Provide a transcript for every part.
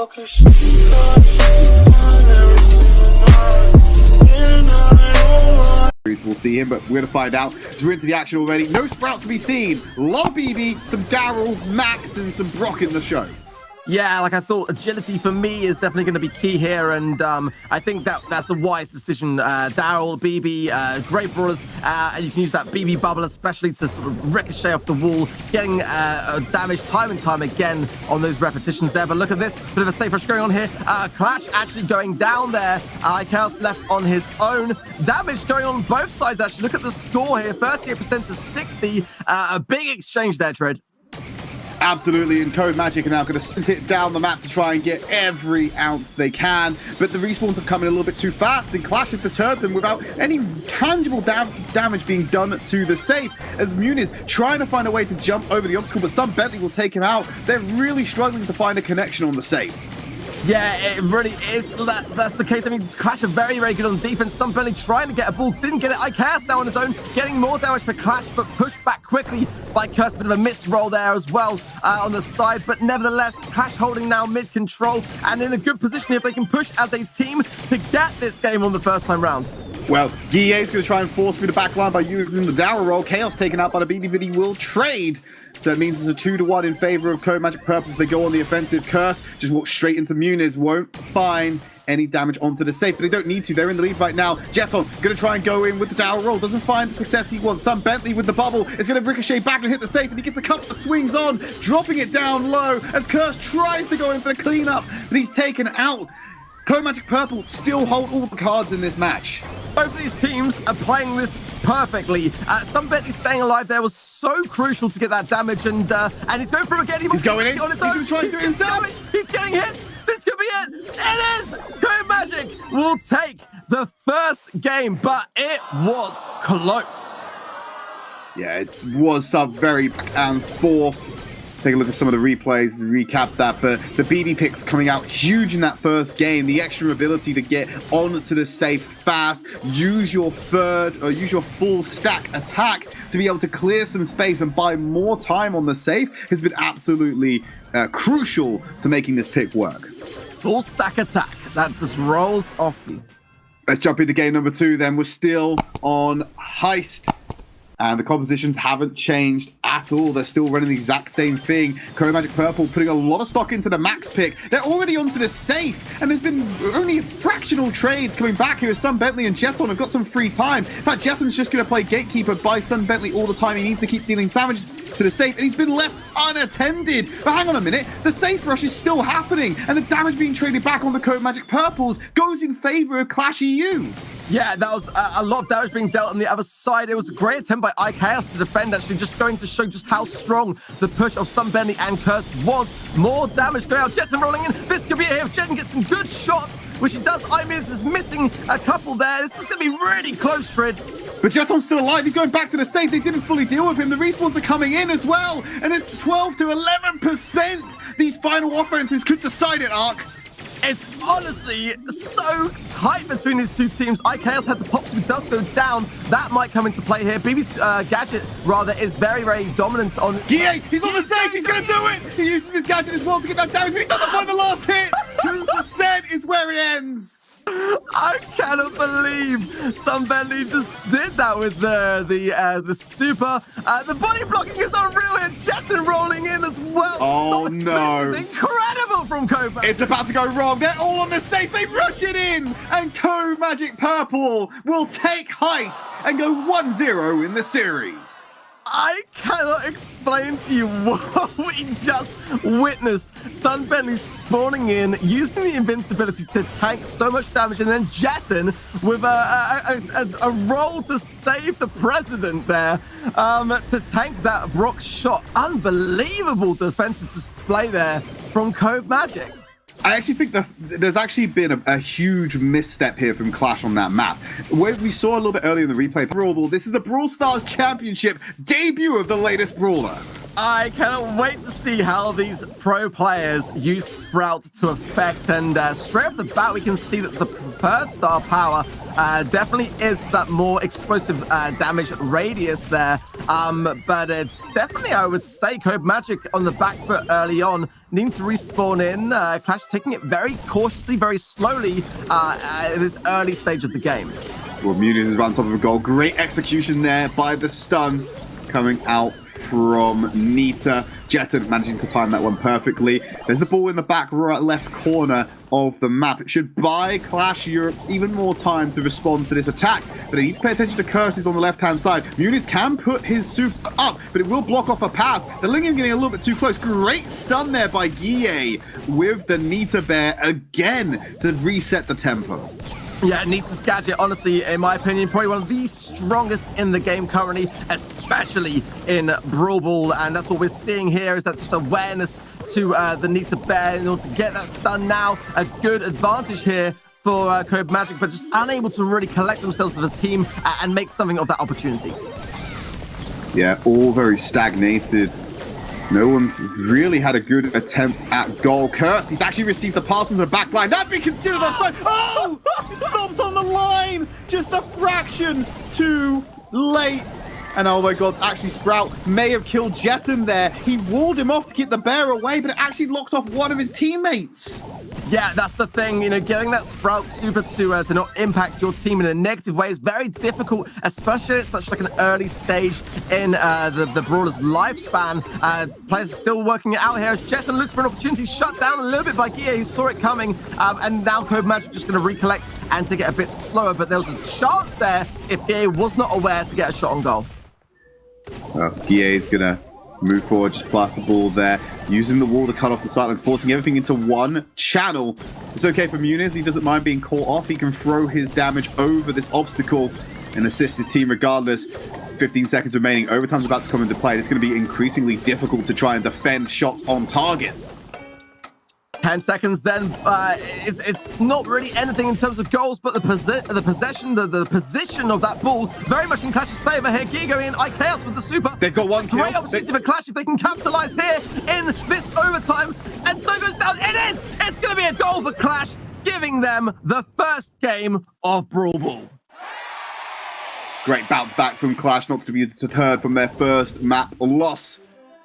We'll see him, but we're going to find out. We're into the action already. No Sprout to be seen. A lot of BB, some Daryl, Max, and some Brock in the show. Yeah, like I thought, agility for me is definitely going to be key here, and I think that's a wise decision. Daryl, BB, great brawlers, and you can use that BB bubble especially to sort of ricochet off the wall, getting damage time and time again on those repetitions there. But look at this, bit of a safe rush going on here. Clash actually going down there. Chaos left on his own. Damage going on both sides, actually. Look at the score here, 38% to 60. A big exchange there, Dred. Absolutely, and CODEMAGIC are now going to sprint it down the map to try and get every ounce they can, but the respawns have come in a little bit too fast, and Clash have deterred them without any tangible damage being done to the safe, as Muniz trying to find a way to jump over the obstacle, but some Bentley will take him out. They're really struggling to find a connection on the safe. Yeah, it really is. That's the case. I mean, Clash are very, very good on defense. Some Bentley trying to get a ball, didn't get it. Chaos now on his own, getting more damage for Clash, but pushed back quickly by Curse. Bit of a miss roll there as well on the side, but nevertheless, Clash holding now mid control and in a good position if they can push as a team to get this game on the first time round. Well, Guille is going to try and force through the back line by using the Daryl roll. Chaos taken out by the BB, but he will trade. So it means it's a 2-1 in favor of CODEMAGIC Purple as they go on the offensive. Curse just walks straight into Muniz, won't find any damage onto the safe, but they don't need to. They're in the lead right now. Jeton going to try and go in with the Daryl roll. Doesn't find the success he wants. Some Bentley with the bubble is going to ricochet back and hit the safe, and he gets a couple of swings on, dropping it down low as Curse tries to go in for the cleanup, but he's taken out. CODEMAGIC Purple still hold all the cards in this match. Both of these teams are playing this perfectly. Some Bentley staying alive there was so crucial to get that damage, and he's going through again. He's going in. On his own. He's trying to do it himself. Damage. He's getting hits. This could be it. It is. CODEMAGIC will take the first game, but it was close. Yeah, it was some very back and forth. Take a look at some of the replays, recap that, but the BB picks coming out huge in that first game. The extra ability to get onto the safe fast, use your full stack attack to be able to clear some space and buy more time on the safe has been absolutely crucial to making this pick work. Full stack attack, that just rolls off me. Let's jump into game number 2 then. We're still on Heist. And the compositions haven't changed at all. They're still running the exact same thing. CODEMAGIC Purple putting a lot of stock into the max pick. They're already onto the safe, and there's been only fractional trades coming back here as Sun Bentley and Jeton have got some free time. In fact, Jeton's just going to play gatekeeper by Sun Bentley all the time. He needs to keep dealing damage to the safe, and he's been left unattended. But hang on a minute, the safe rush is still happening, and the damage being traded back on the CODEMAGIC Purples goes in favor of Clash EU. Yeah, that was a lot of damage being dealt on the other side. It was a great attempt by Chaos to defend, actually, just going to show just how strong the push of Sun Bentley and Curse was. More damage going out. Jetson rolling in. This could be it. If Jetson gets some good shots, which he does, Muniz is missing a couple there. This is going to be really close, Trid. But Jeton's still alive. He's going back to the safe. They didn't fully deal with him. The respawns are coming in as well. And it's 12 to 11%. These final offenses could decide it, Ark. It's honestly so tight between these two teams. Chaos had to pop some dust go down. That might come into play here. BB's gadget, rather, is very, very dominant on... Yeah, he's on the safe. He's going to do it. He uses his gadget as well to get that damage, but he doesn't find the last hit. 2% is where it ends. I cannot believe Sun Bentley just did that with the super. The body blocking is unreal here. Jetson rolling in as well. Oh no. This is incredible from CODEMAGIC. It's about to go wrong. They're all on the safe. They rush it in. And CODEMAGIC Purple will take Heist and go 1-0 in the series. I cannot explain to you what we just witnessed. Sun Bentley spawning in, using the invincibility to tank so much damage, and then Jetson with a roll to save the president there, to tank that Brock shot. Unbelievable defensive display there from CODEMAGIC. I actually think that there's actually been a huge misstep here from Clash on that map. Where we saw a little bit earlier in the replay, Brawl Ball, this is the Brawl Stars Championship debut of the latest brawler. I cannot wait to see how these pro players use Sprout to effect, and straight off the bat we can see that the preferred star power definitely is that more explosive damage radius there, but it's definitely, I would say, CODEMAGIC on the back foot early on, needing to respawn in. Clash taking it very cautiously, very slowly at this early stage of the game. Well, Muniz is right on top of a goal. Great execution there by the stun coming out from Nita. Jetton managing to time that one perfectly. There's the ball in the back right left corner of the map. It should buy Clash Europe even more time to respond to this attack, but they need to pay attention to Curses on the left-hand side. Muniz can put his super up, but it will block off a pass. The Lingium getting a little bit too close. Great stun there by Guille with the Nita Bear again to reset the tempo. Yeah, Nita's gadget, honestly, in my opinion, probably one of the strongest in the game currently, especially in Brawl Ball. And that's what we're seeing here, is that just awareness to the Nita Bear in order to get that stun now. A good advantage here for CODEMAGIC, but just unable to really collect themselves as a team and make something of that opportunity. Yeah, all very stagnated. No one's really had a good attempt at goal. Cursed, he's actually received the pass into the back line. That'd be considered offside. Oh! It stops on the line. Just a fraction too late. And oh my god, actually Sprout may have killed Jetton there. He walled him off to get the bear away, but it actually locked off one of his teammates. Yeah, that's the thing, you know, getting that Sprout super to not impact your team in a negative way is very difficult, especially at such like an early stage in the Brawler's lifespan. Players are still working it out here as Jetton looks for an opportunity, shut down a little bit by Guille, who saw it coming, and now CODEMAGIC just going to recollect and take it a bit slower, but there was a chance there if Guille was not aware to get a shot on goal. Guille is going to move forward, just blast the ball there, using the wall to cut off the sidelines, forcing everything into one channel. It's okay for Muniz, he doesn't mind being caught off. He can throw his damage over this obstacle and assist his team regardless. 15 seconds remaining, overtime's about to come into play. It's going to be increasingly difficult to try and defend shots on target. 10 seconds then, it's not really anything in terms of goals, but the position of that ball very much in Clash's favor here. Guille going in, IKaos with the super. They've got one kill. Great opportunity for Clash if they can capitalize here in this overtime, and so goes down. It is! It's going to be a goal for Clash, giving them the first game of Brawl Ball. Great bounce back from Clash, not to be deterred from their first map loss.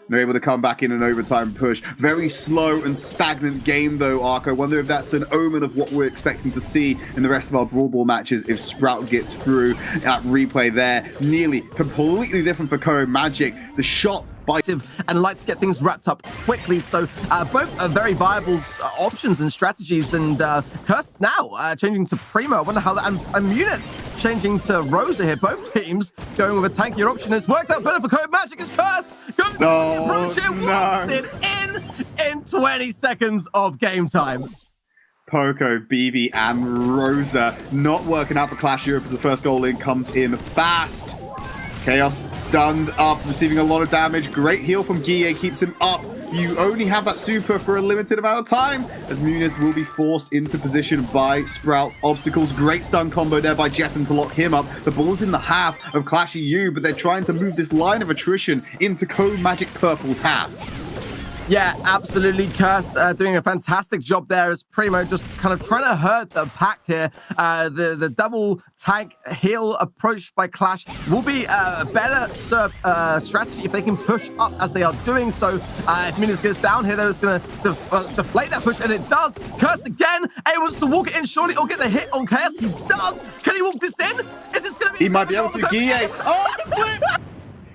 They're able to come back in an overtime push. Very slow and stagnant game, though, Arco. Wonder if that's an omen of what we're expecting to see in the rest of our Brawl Ball matches if Sprout gets through. That replay there, nearly completely different for CODEMAGIC. The shot by and like to get things wrapped up quickly, so both are very viable options and strategies. And Cursed now changing to Primo. I wonder how that, and Muniz changing to Rosa here. Both teams going with a tankier option. It's worked out better for CODEMAGIC as Cursed going to approach it, wants it in 20 seconds of game time. Poco, BB, and Rosa not working out for Clash Europe as the first goal in comes in fast. Chaos stunned up, receiving a lot of damage. Great heal from Guille, keeps him up. You only have that super for a limited amount of time, as Muniz will be forced into position by Sprout's obstacles. Great stun combo there by Jetton to lock him up. The ball's in the half of Clash EU, but they're trying to move this line of attrition into CODEMAGIC Purple's half. Yeah, absolutely. Cursed doing a fantastic job there as Primo just kind of trying to hurt the Pact here. The double tank heal approach by Clash will be a better served strategy if they can push up as they are doing so. If Muniz goes down here, they're just going to deflate that push, and it does. Cursed again, able to walk it in surely or get the hit on Chaos. He does. Can he walk this in? Is this going to be... He might be able to. Guille. Oh, the flip!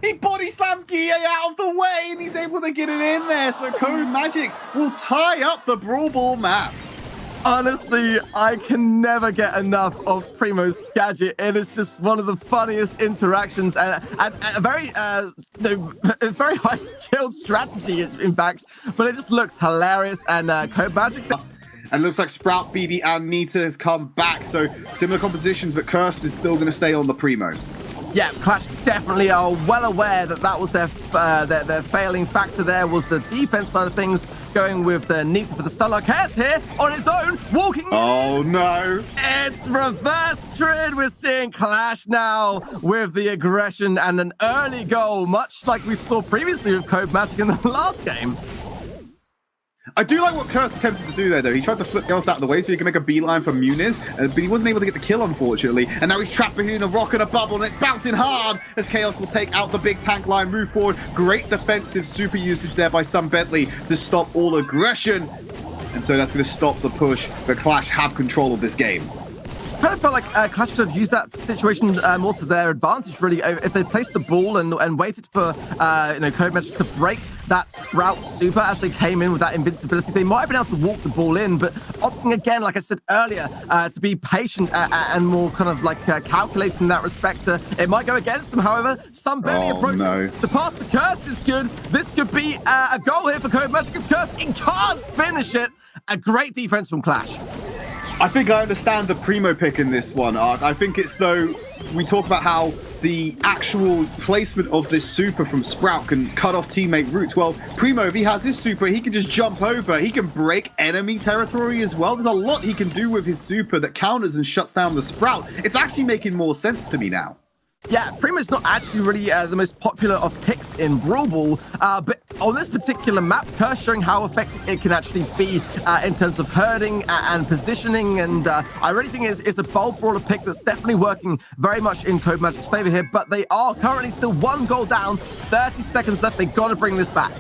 He body slams Guille out of the way, and he's able to get it in there. So CODEMAGIC will tie up the Brawl Ball map. Honestly, I can never get enough of Primo's gadget. It is just one of the funniest interactions and a very, very high skilled strategy, in fact. But it just looks hilarious, and CODEMAGIC. And looks like Sprout, BB, and Nita has come back. So similar compositions, but Cursed is still going to stay on the Primo. Yeah, Clash definitely are well aware that that was their failing factor there, was the defense side of things, going with the need for the stun. Like Chaos here on his own, walking in. Oh, no. It's reverse Trid. We're seeing Clash now with the aggression and an early goal, much like we saw previously with CODEMAGIC in the last game. I do like what Kurth attempted to do there, though. He tried to flip Ghost out of the way so he can make a beeline for Muniz, but he wasn't able to get the kill, unfortunately. And now he's trapped between a rock and a bubble, and it's bouncing hard as Chaos will take out the big tank line, move forward. Great defensive super usage there by Sun Bentley to stop all aggression. And so that's going to stop the push, but Clash have control of this game. Kind of felt like Clash should have used that situation more to their advantage, really. If they placed the ball and waited for CODEMAGIC to break that Sprout super as they came in with that invincibility, they might have been able to walk the ball in, but opting again, like I said earlier, to be patient and more kind of like calculating in that respect. It might go against them, however. Some barely approach. No. The pass to Curse is good. This could be a goal here for CODEMAGIC. If Curse, he can't finish it. A great defense from Clash. I think I understand the Primo pick in this one, Ark. I think it's, though, we talk about how the actual placement of this super from Sprout can cut off teammate routes. Well, Primo, if he has this super, he can just jump over. He can break enemy territory as well. There's a lot he can do with his super that counters and shuts down the Sprout. It's actually making more sense to me now. Yeah, Primo's not actually really the most popular of picks in Brawl Ball, but on this particular map, Curse showing how effective it can actually be in terms of herding and positioning, and I really think it's a bold brawler pick that's definitely working very much in CODEMAGIC's favor here, but they are currently still 1 goal down, 30 seconds left. They got to bring this back.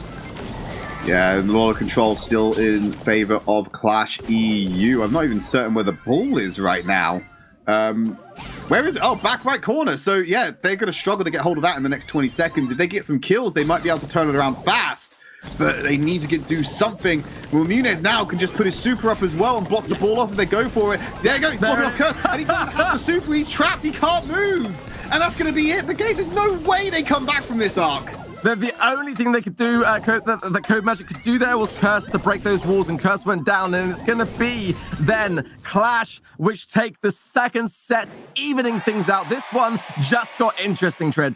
Yeah, a lot of control still in favor of Clash EU. I'm not even certain where the ball is right now. Where is it? Oh, back right corner. So, yeah, they're going to struggle to get hold of that in the next 20 seconds. If they get some kills, they might be able to turn it around fast. But they need to do something. Well, Muniz now can just put his super up as well and block the ball off if they go for it. There you go. He's blocking off Curse. And he doesn't have the super. He's trapped. He can't move. And that's going to be it. The game, there's no way they come back from this arc. The only thing they could do, that CODEMAGIC could do there was Curse to break those walls, and Curse went down, and it's going to be then Clash, which take the second set, evening things out. This one just got interesting, Trid.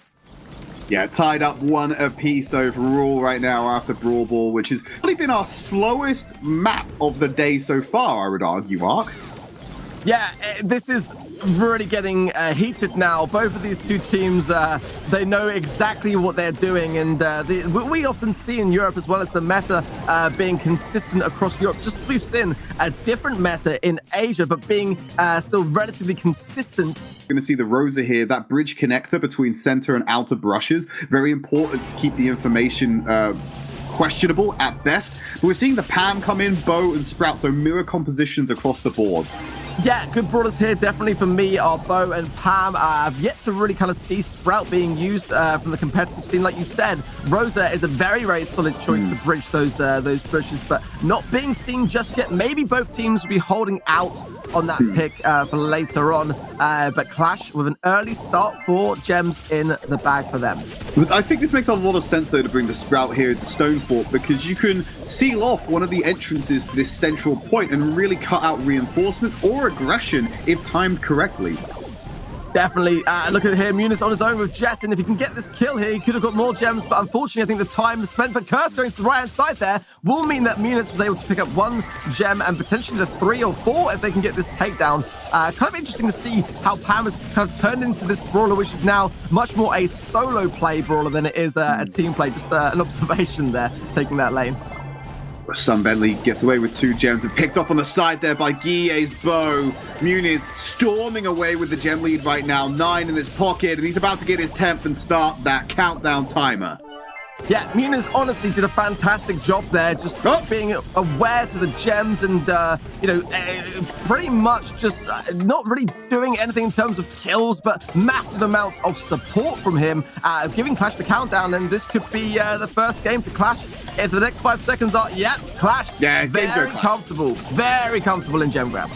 Yeah, tied up 1 apiece overall right now after Brawl Ball, which has probably been our slowest map of the day so far, I would argue, Mark. Yeah, this is really getting heated now. Both of these two teams, they know exactly what they're doing, and we often see in Europe as well as the meta being consistent across Europe, just as we've seen a different meta in Asia, but being still relatively consistent. Going to see the Rosa here, that bridge connector between center and outer brushes. Very important to keep the information questionable at best. But we're seeing the Pam come in, Bo and Sprout, so mirror compositions across the board. Yeah, good brawlers here definitely for me are Bo and Pam. I've yet to really kind of see Sprout being used from the competitive scene. Like you said, Rosa is a very, very solid choice to bridge those bushes, but not being seen just yet. Maybe both teams will be holding out on that pick for later on, but Clash with an early start for gems in the bag for them. I think this makes a lot of sense, though, to bring the Sprout here to Stonefort, because you can seal off one of the entrances to this central point and really cut out reinforcements or aggression if timed correctly. Definitely. Look at here, Muniz on his own with Jet, and if he can get this kill here, he could have got more gems, but unfortunately, I think the time spent for Curse going to the right-hand side there will mean that Muniz was able to pick up 1 gem and potentially the 3 or 4 if they can get this takedown. Kind of interesting to see how Pam has kind of turned into this brawler, which is now much more a solo play brawler than it is a team play. Just an observation there, taking that lane. Sun Bentley gets away with 2 gems and picked off on the side there by Guille's Bow. Muniz storming away with the gem lead right now, 9 in his pocket, and he's about to get his 10th and start that countdown timer. Yeah, Muniz honestly did a fantastic job there, just being aware to the gems and, pretty much just not really doing anything in terms of kills, but massive amounts of support from him, giving Clash the countdown, and this could be the first game to Clash. If the next 5 seconds are, Clash, very comfortable in gem grab.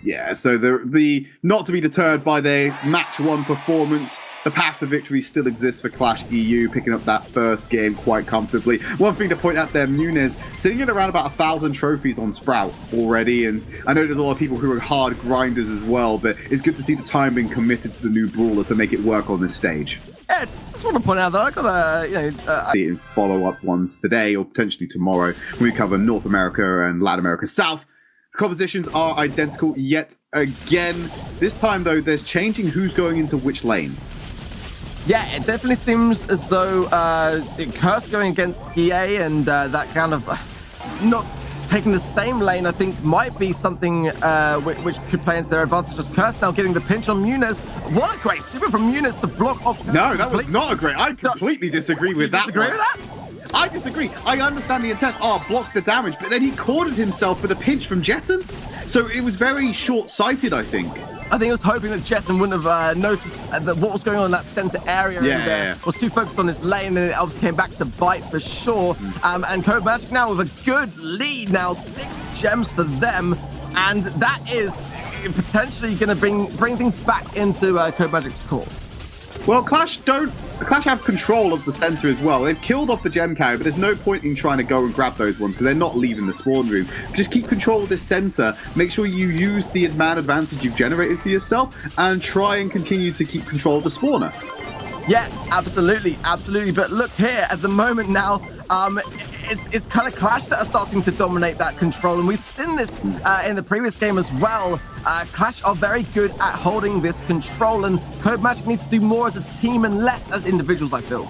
Yeah, so the not to be deterred by their match 1 performance, the path to victory still exists for Clash EU, picking up that first game quite comfortably. One thing to point out there, Muniz sitting at around about 1,000 trophies on Sprout already, and I know there's a lot of people who are hard grinders as well, but it's good to see the time being committed to the new brawler to make it work on this stage. Yeah, just want to point out that I got a, follow-up ones today or potentially tomorrow when we cover North America and Latin America South. Compositions are identical yet again. This time, though, there's changing who's going into which lane. Yeah, it definitely seems as though Curse going against GA and that kind of not taking the same lane, I think, might be something which could play into their advantage. Just Curse now getting the pinch on Muniz. What a great super from Muniz to block off. No, that was not a great. I completely disagree with that. Disagree with that? I disagree. I understand the intent. Block the damage, but then he cornered himself with a pinch from Jetson. So it was very short-sighted, I think. I think he was hoping that Jetson wouldn't have noticed what was going on in that center area and was too focused on his lane, and it obviously came back to bite for sure. And CODEMAGIC now with a good lead now, 6 gems for them, and that is potentially going to bring things back into CODEMAGIC's court. Well, Clash have control of the center as well. They've killed off the gem carrier, but there's no point in trying to go and grab those ones because they're not leaving the spawn room. Just keep control of this center. Make sure you use the man advantage you've generated for yourself and try and continue to keep control of the spawner. Yeah, absolutely, absolutely. But look here, at the moment now, it's kind of Clash that are starting to dominate that control, and we've seen this in the previous game as well. Clash are very good at holding this control, and CODEMAGIC needs to do more as a team and less as individuals, I feel.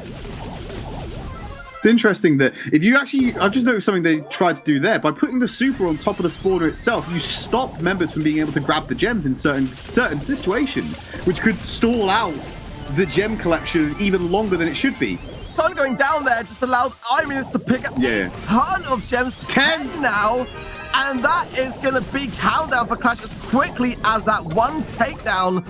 It's interesting that if you actually, I've just noticed something they tried to do there. By putting the super on top of the spawner itself, you stop members from being able to grab the gems in certain situations, which could stall out the gem collection even longer than it should be. Sun going down there just allowed Iminus to pick up a ton of gems. 10 now. And that is going to be countdown for Clash as quickly as that one takedown.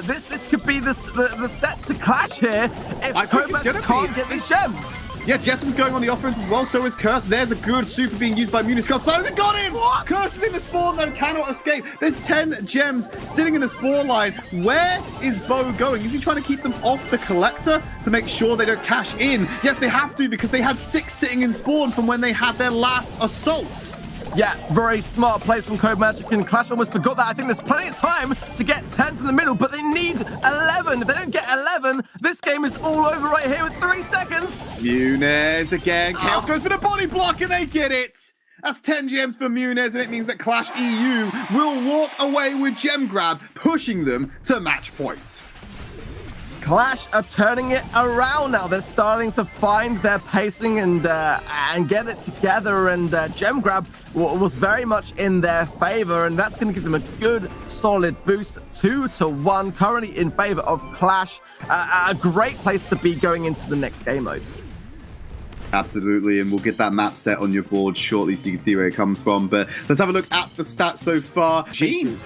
This could be the set to Clash here if CODEMAGIC can't get these gems. Yeah, Jetson's going on the offense as well, so is Curse. There's a good super being used by Muniz. They got him! What? Curse is in the spawn, though, cannot escape. There's 10 gems sitting in the spawn line. Where is Bo going? Is he trying to keep them off the collector to make sure they don't cash in? Yes, they have to, because they had 6 sitting in spawn from when they had their last assault. Yeah, very smart plays from CODEMAGIC, and Clash almost forgot that. I think there's plenty of time to get 10 from the middle, but they need 11. If they don't get 11, this game is all over right here with 3 seconds. Muniz again. Chaos goes for the body block, and they get it. That's 10 gems for Muniz, and it means that Clash EU will walk away with gem grab, pushing them to match points. Clash are turning it around now. They're starting to find their pacing and get it together, and gem grab was very much in their favor, and that's going to give them a good solid boost. 2-1 currently in favor of Clash. A great place to be going into the next game mode. Absolutely, and we'll get that map set on your board shortly so you can see where it comes from, but let's have a look at the stats so far. Gene,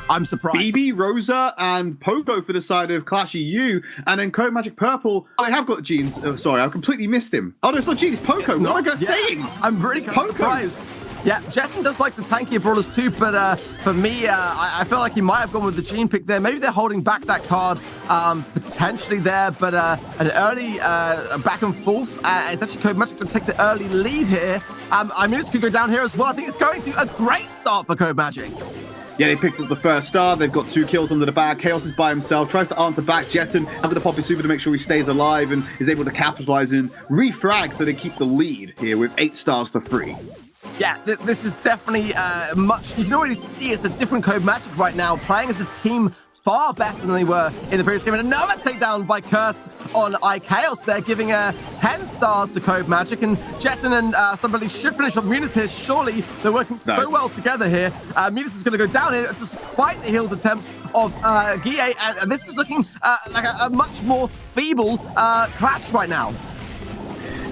I'm surprised. BB, Rosa, and Pogo for the side of Clash EU, and then CODEMAGIC Purple. Oh, they have got Genes. Oh, sorry, I completely missed him. Oh, no, it's not Gene, it's Pogo. What am I saying? I'm really surprised. Yeah, Jetson does like the tankier brawlers too, but for me, I feel like he might have gone with the Gene pick there. Maybe they're holding back that card potentially there, but an early back and forth. It's actually CODEMAGIC to take the early lead here. I mean, this could go down here as well. I think it's going to a great start for CODEMAGIC. Yeah, they picked up the first star. They've got 2 kills under the bag. Chaos is by himself, tries to answer back. Jetson having to pop his super to make sure he stays alive and is able to capitalize and refrag so they keep the lead here with 8 stars to 3. Yeah, this is definitely much. You can already see it's a different CODEMAGIC right now, playing as a team far better than they were in the previous game. And another takedown by Curse on iChaos there, giving 10 stars to CODEMAGIC. And Jetson and somebody should finish off Muniz here. Surely they're working so well together here. Muniz is going to go down here despite the heals attempts of Guille. And this is looking like a much more feeble Clash right now.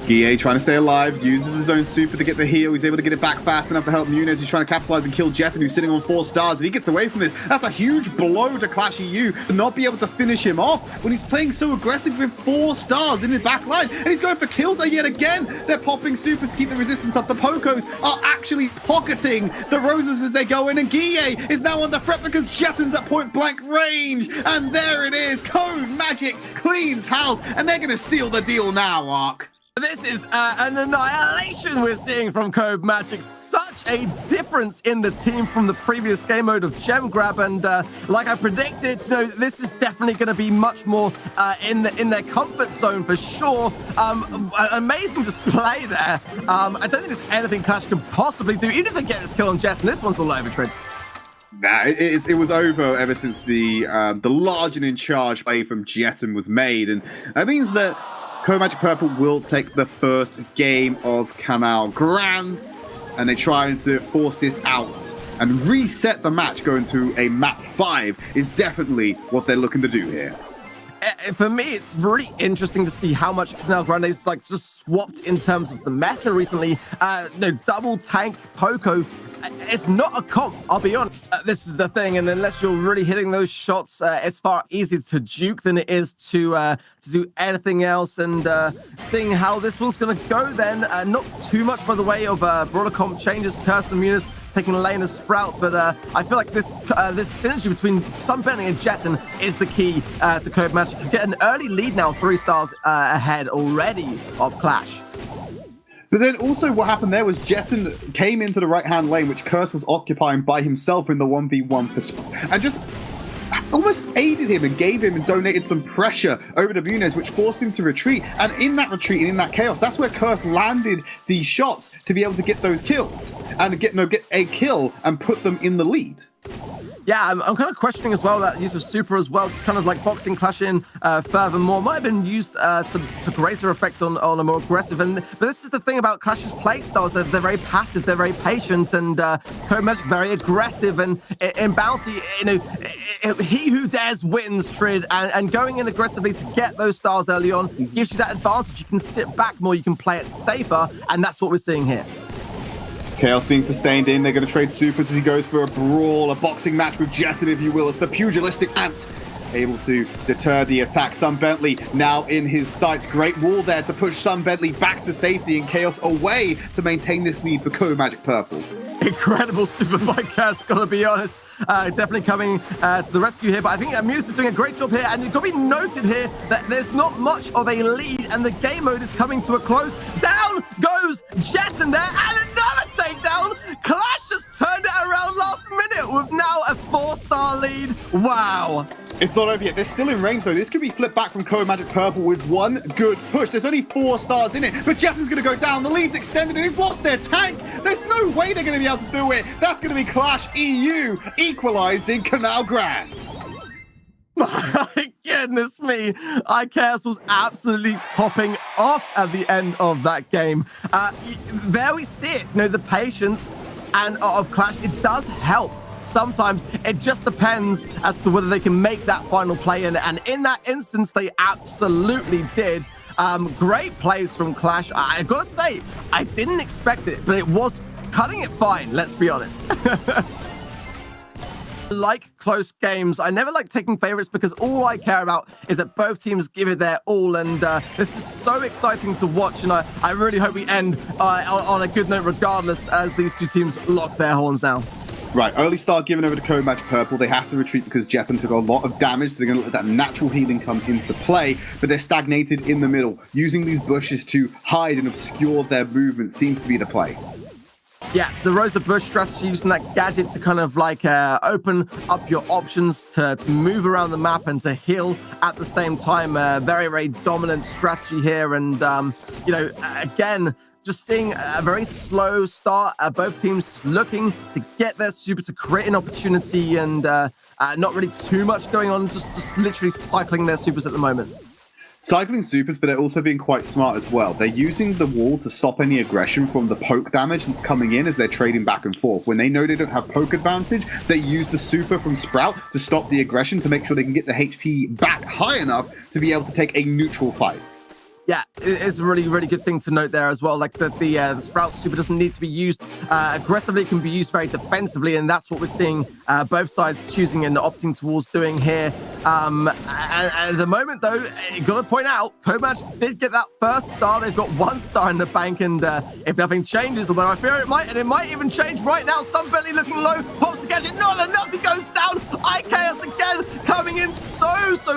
Guille trying to stay alive, uses his own super to get the heal. He's able to get it back fast enough to help Muniz. He's trying to capitalize and kill Jetson, who's sitting on 4 stars. And he gets away from this. That's a huge blow to Clash EU to not be able to finish him off when he's playing so aggressive with 4 stars in his back line. And he's going for kills yet again. They're popping supers to keep the resistance up. The Pocos are actually pocketing the Roses as they go in. And Guille is now on the threat because Jetson's at point blank range. And there it is. CODEMAGIC cleans house. And they're going to seal the deal now, Ark. This is an annihilation we're seeing from CODEMAGIC. Such a difference in the team from the previous game mode of Gem Grab, and like I predicted, this is definitely going to be much more in their comfort zone for sure. Amazing display there. I don't think there's anything Clash can possibly do, even if they get this kill on Jets, and this one's all over, Trid. Nah, it was over ever since the large and in charge play from Jetson was made, and that means that CODEMAGIC Purple will take the first game of Canal Grand, and they're trying to force this out and reset the match. Going to a map 5 is definitely what they're looking to do here. For me, it's really interesting to see how much Canal Grande is like just swapped in terms of the meta recently. Double tank Poco. It's not a comp, I'll be honest. This is the thing, and unless you're really hitting those shots, it's far easier to juke than it is to do anything else. And seeing how this one's going to go then, not too much by the way of broader comp changes. Curse and Muniz taking a lane as Sprout, but I feel like this synergy between Sunbentley and Jetson is the key to CODEMAGIC. You get an early lead now, 3 stars ahead already of Clash. But then also what happened there was Jetson came into the right-hand lane, which Curse was occupying by himself in the 1v1 perspective, and just almost aided him and gave him and donated some pressure over to Muniz, which forced him to retreat. And in that retreat and in that chaos, that's where Curse landed these shots to be able to get those kills and get a kill and put them in the lead. Yeah, I'm kind of questioning as well that use of super as well, just kind of like boxing Clash in furthermore. Might have been used to greater effect on a more aggressive. But this is the thing about Clash's play styles. They're very passive, they're very patient, and CODEMAGIC very aggressive. And in Bounty, he who dares wins, Trid. And going in aggressively to get those stars early on gives you that advantage. You can sit back more, you can play it safer, and that's what we're seeing here. Chaos being sustained in. They're going to trade supers as he goes for a brawl, a boxing match with Jetson, if you will. It's the pugilistic ant able to deter the attack. Sunbentley now in his sights. Great wall there to push Sunbentley back to safety and Chaos away to maintain this lead for CODEMAGIC Purple. Incredible super fight, Cass, gotta be honest. Definitely coming to the rescue here, but I think Muniz is doing a great job here, and it's got to be noted here that there's not much of a lead, and the game mode is coming to a close. Down goes Jetson there, and another takedown. Clash just turned it around last minute with now a 4-star lead. Wow. It's not over yet. They're still in range, though. This could be flipped back from CODEMAGIC Purple with one good push. There's only 4 stars in it, but Jetson's going to go down. The lead's extended, and they've lost their tank. There's no way they're going to be able to do it. That's going to be Clash EU equalizing Canal Grand. My goodness me. Chaos was absolutely popping off at the end of that game. There we see it. The patience and of Clash, it does help. Sometimes it just depends as to whether they can make that final play, and in that instance they absolutely did. Great plays from Clash. I gotta say, I didn't expect it, but it was cutting it fine, let's be honest. Like close games. I never like taking favorites because all I care about is that both teams give it their all, and this is so exciting to watch, and I really hope we end on a good note regardless, as these two teams lock their horns now. Right, early start given over to CODEMAGIC Purple. They have to retreat because Jetson took a lot of damage, so they're going to let that natural healing come into play, but they're stagnated in the middle. Using these bushes to hide and obscure their movement seems to be the play. Yeah, the Rosa Bush strategy, using that gadget to kind of like open up your options to move around the map and to heal at the same time. Very, very dominant strategy here. And, again, just seeing a very slow start. Both teams just looking to get their super to create an opportunity, and not really too much going on, just literally cycling their supers at the moment. Cycling supers, but they're also being quite smart as well. They're using the wall to stop any aggression from the poke damage that's coming in as they're trading back and forth. When they know they don't have poke advantage, they use the super from Sprout to stop the aggression to make sure they can get the HP back high enough to be able to take a neutral fight. Yeah, it's a really, really good thing to note there as well. Like the Sprout super doesn't need to be used aggressively, it can be used very defensively, and that's what we're seeing both sides choosing and opting towards doing here. And at the moment, though, you got to point out, CODEMAGIC did get that first star. They've got 1 star in the bank, and if nothing changes, although I fear it might, and it might even change right now. Sunbelly looking low, pops the gadget, not enough, he goes down. IKS again coming in so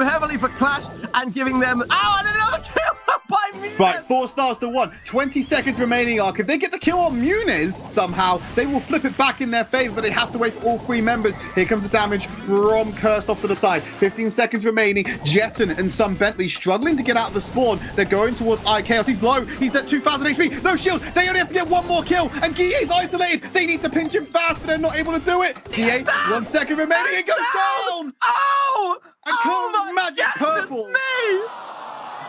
heavily for Clash and giving them, and another kill by Muniz. Right, 4 stars to 1. 20 seconds remaining, Ark. If they get the kill on Muniz somehow, they will flip it back in their favor, but they have to wait for all 3 members. Here comes the damage from Cursed off to the side. 15 seconds remaining. Jetton and some Bentley struggling to get out of the spawn. They're going towards IKS. He's low. He's at 2,000 HP. No shield. They only have to get 1 more kill, and Guille's isolated. They need to pinch him fast, but they're not able to do it. Guille, 1 second remaining. It goes down. Oh! And CODEMAGIC Purple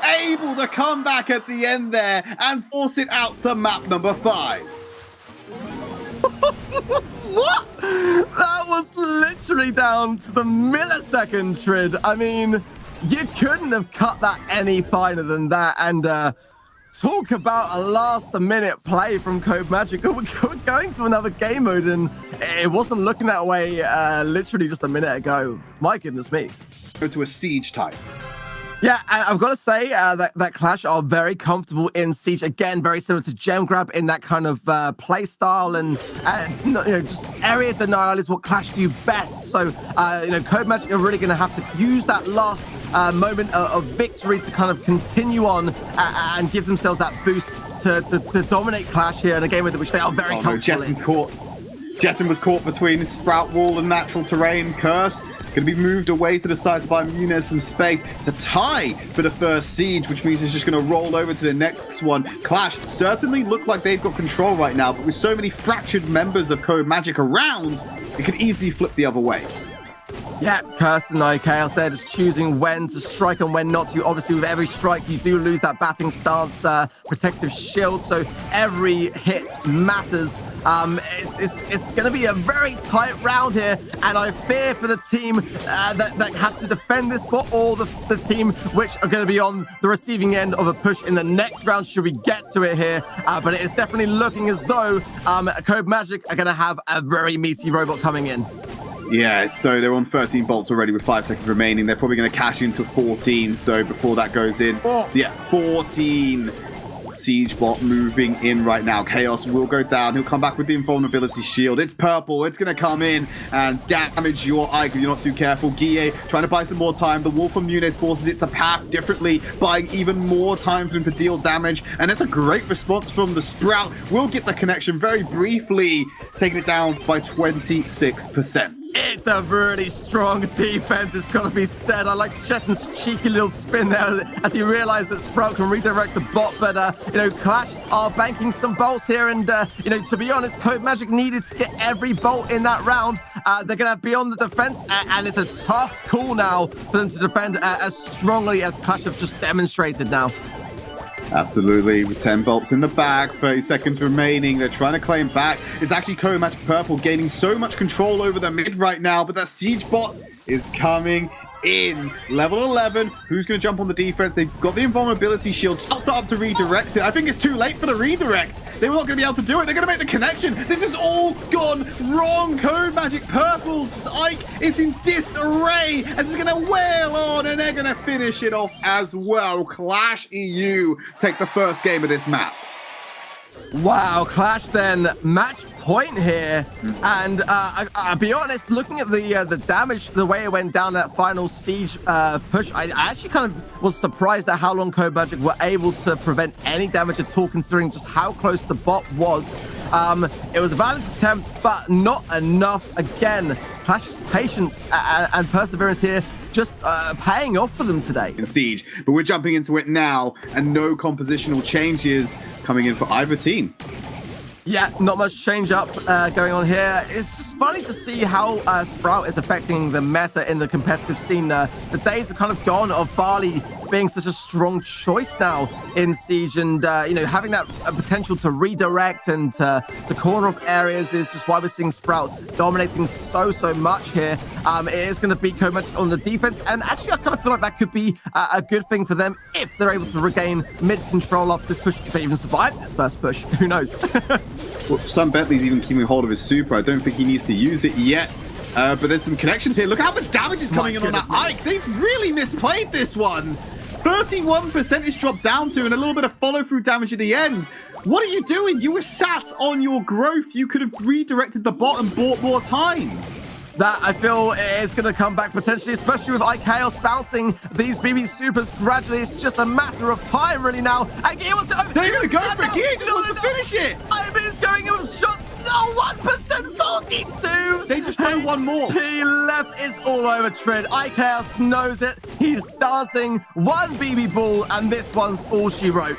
able to come back at the end there and force it out to map number 5. What? That was literally down to the millisecond, Trid. I mean, you couldn't have cut that any finer than that. And talk about a last-minute play from CODEMAGIC. We're going to another game mode, and it wasn't looking that way literally just a minute ago. My goodness me. Go to a siege type. Yeah, I've got to say that Clash are very comfortable in Siege. Again, very similar to Gem Grab in that kind of play style, and just area denial is what Clash do best. So, CODEMAGIC are really going to have to use that last moment of victory to kind of continue on and give themselves that boost to dominate Clash here in a game with which they are very comfortable. Jetton's caught. Jetton was caught between Sprout Wall and natural terrain. Cursed. Going to be moved away to the side by Muniz and Space. It's a tie for the first siege, which means it's just going to roll over to the next one. Clash certainly look like they've got control right now, but with so many fractured members of CODEMAGIC around, it could easily flip the other way. Yeah, Cursed and IKS, they're just choosing when to strike and when not to. Obviously, with every strike, you do lose that batting stance, protective shield, so every hit matters. It's going to be a very tight round here, and I fear for the team that have to defend this spot, or the team which are going to be on the receiving end of a push in the next round, should we get to it here. But it is definitely looking as though CODEMAGIC are going to have a very meaty robot coming in. Yeah, so they're on 13 bolts already with 5 seconds remaining. They're probably going to cash into 14, so before that goes in. So yeah, 14. Siege bot moving in right now. Chaos will go down. He'll come back with the invulnerability shield. It's purple. It's going to come in and damage your eye if you're not too careful. Guille trying to buy some more time. The Wolf from Muniz forces it to path differently, buying even more time for him to deal damage. And it's a great response from the Sprout. We'll get the connection very briefly, taking it down by 26%. It's a really strong defense, it's got to be said. I like Jetton's cheeky little spin there as he realized that Sprout can redirect the bot, but Clash are banking some bolts here, and to be honest, CODEMAGIC needed to get every bolt in that round. They're going to be on the defense, and it's a tough call now for them to defend as strongly as Clash have just demonstrated now. Absolutely, with 10 bolts in the bag, 30 seconds remaining. They're trying to claim back. It's actually CODEMAGIC Purple gaining so much control over the mid right now, but that siege bot is coming in. Level 11. Who's going to jump on the defense? They've got the invulnerability shield. Start up to redirect it. I think it's too late for the redirect. They were not going to be able to do it. They're going to make the connection. This has all gone wrong. CODEMAGIC Purple's Ike is in disarray as it's going to wail on, and they're going to finish it off as well. Clash EU take the first game of this map. Wow, Clash then match point here, and I'll be honest, looking at the damage, the way it went down that final siege push, I actually kind of was surprised at how long CODEMAGIC were able to prevent any damage at all, considering just how close the bot was. It was a valiant attempt, but not enough. Again, Clash's patience and perseverance here just paying off for them today. In Siege, but we're jumping into it now, and no compositional changes coming in for either team. Yeah, not much change up going on here. It's just funny to see how Sprout is affecting the meta in the competitive scene. The days are kind of gone of Barley being such a strong choice now in Siege, and you know, having that potential to redirect and to corner off areas is just why we're seeing Sprout dominating so much here. It is going to beat CODEMAGIC on the defense, and actually I kind of feel like that could be a good thing for them if they're able to regain mid control after this push, if they even survive this first push. Who knows? Well, Sam Bentley's even keeping hold of his super. I don't think he needs to use it yet. But there's some connections here. Look how much damage is coming in on that Ike. They've really misplayed this one. 31% is dropped down to, and a little bit of follow-through damage at the end. What are you doing? You were sat on your growth. You could have redirected the bot and bought more time. That, I feel, is going to come back potentially, especially with iChaos bouncing these BB supers gradually. It's just a matter of time, really, now. And Gear wants to open. They're going to go for it. Gear just wants to finish it. I mean, it's going in with shots. No, 1%, 42. They just know one more. He left is all over Trid. iChaos knows it. He's dancing one BB ball, and this one's all she wrote.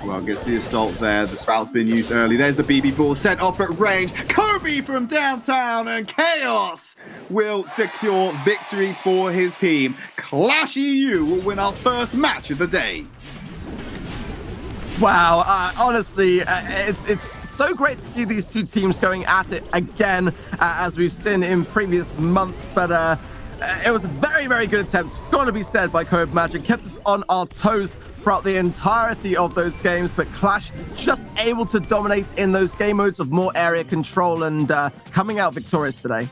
Well, gets the assault there. The Sprout's been used early. There's the BB ball sent off at range. Kobe from downtown, and Chaos will secure victory for his team. Clash EU will win our first match of the day. Wow, honestly, it's so great to see these two teams going at it again, as we've seen in previous months, but it was a very good attempt, got to be said, by CODEMAGIC. Kept us on our toes throughout the entirety of those games, but Clash just able to dominate in those game modes of more area control and coming out victorious today.